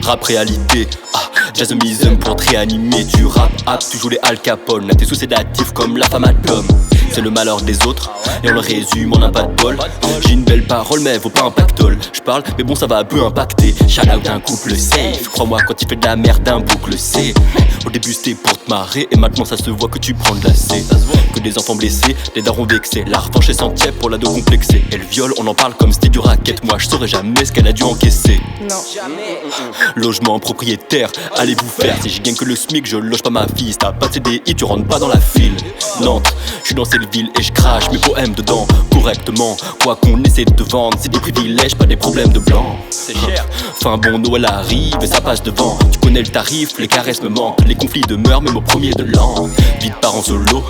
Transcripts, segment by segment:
rap réalité. Jazzmism pour te réanimer. Tu rap, tu joues les Al Capone. Là t'es sous sédatif comme la femme à l'homme. C'est le malheur des autres, et on le résume, on n'a pas de bol. J'ai une belle parole mais elle vaut pas un pactole. J'parle mais bon ça va un peu impacter. Shout out un couple safe. Crois-moi quand il fait de la merde un boucle c'est. Au début c'était pour te marrer. Et maintenant ça se voit que tu prends de la C. Que des enfants blessés, des darons vexés. La revanche est sentière pour l'ado complexé. Et le viol on en parle comme c'était du racket. Moi je saurais jamais ce qu'elle a dû encaisser. Non, jamais. Logement propriétaire, allez vous faire. Si j'ai gagne que le SMIC, je loge pas ma fille. Si t'as pas de CDI, tu rentres pas dans la file. Nantes, je suis dans cette ville et je crache mes poèmes dedans correctement. Quoi qu'on essaie de te vendre, c'est des privilèges, pas des problèmes de blanc. C'est cher. Fin bon Noël arrive et ça passe devant. Tu connais le tarif, les caresses me manquent. Les conflits demeurent même au premier de l'an. Vite part en solo,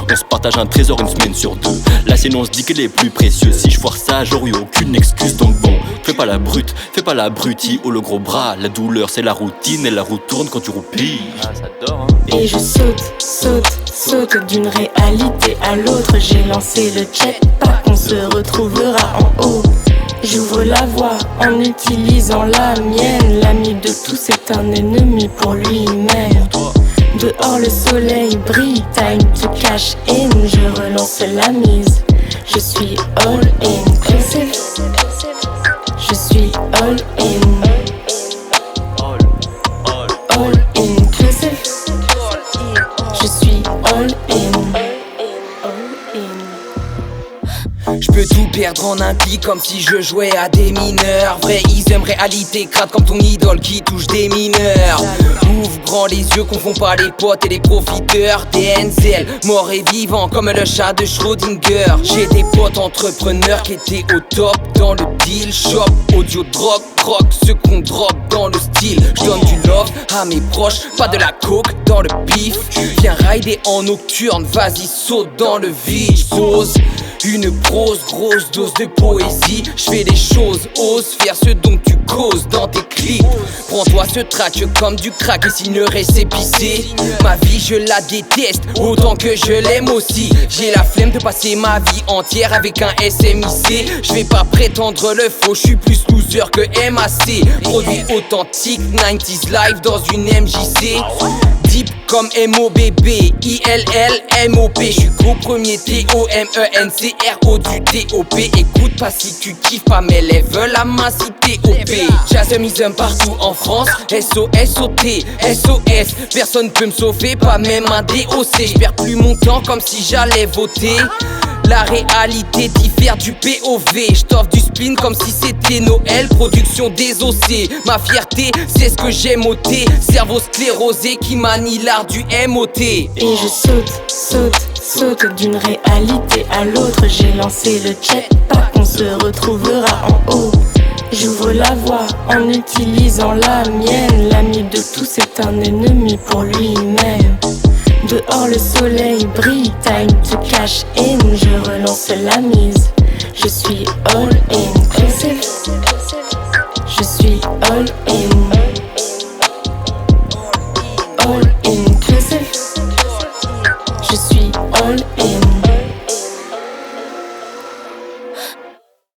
on se partage un trésor une semaine sur deux. La scène on se dit qu'elle est plus précieuse. Si je foire ça, j'aurais eu aucune excuse. Donc bon, fais pas la brute, fais pas la brutie. Oh le gros bras, la douleur c'est la routine. Et la roue tourne quand tu roupilles. Ah ça dort hein. Et je saute d'une réalité à l'autre. J'ai lancé le jetpack, on se retrouvera en haut. J'ouvre la voie en utilisant la mienne. L'ami de tous est un ennemi pour lui-même. Dehors le soleil brille, time to cash in. Je relance la mise, je suis all inclusive. Je suis all in. All inclusive. Je suis all in. J'peux tout perdre en un clic comme si je jouais à des mineurs. Vrai ism, réalité crade comme ton idole qui touche des mineurs. Ouvre grand les yeux, confond pas les potes et les profiteurs. DNZL, mort et vivant comme le chat de Schrödinger. J'ai des potes entrepreneurs qui étaient au top dans le deal shop. Audio, drogue, croque, ce qu'on drop dans le style. J'donne du love à mes proches, pas de la coke dans le bif. Viens rider en nocturne, vas-y saute dans le vide. J'pose une grosse dose de poésie. J'fais des choses, ose faire ce dont tu causes dans tes clips. Prends-toi ce track comme du crack et si le reste épicé. Ma vie je la déteste autant que je l'aime aussi. J'ai la flemme de passer ma vie entière avec un SMIC. J'vais pas prétendre le faux, j'suis plus loser que MAC. Produit authentique, 90s live dans une MJC. Deep comme MOBB, ILL, MOP. J'suis qu'au premier TOMENCRO du TOP. Écoute pas si tu kiffes pas, mais les veulent la main si TOP. Jazzmism partout en France, SOSOT, SOS. Personne peut me sauver, pas même un DOC. J'perds plus mon temps comme si j'allais voter. La réalité diffère du POV. J't'offre du spleen comme si c'était Noël. Production désossée. Ma fierté, c'est ce que j'aime ôter. Cerveau sclérosé qui manie l'art du MOT. Et je saute d'une réalité à l'autre. J'ai lancé le jetpack, on se retrouvera en haut. J'ouvre la voie en utilisant la mienne. L'ami de tous est un ennemi pour lui-même. Dehors le soleil brille, time to cash in. Je relance la mise, je suis all inclusive. Je suis all in. All inclusive. Je suis all in.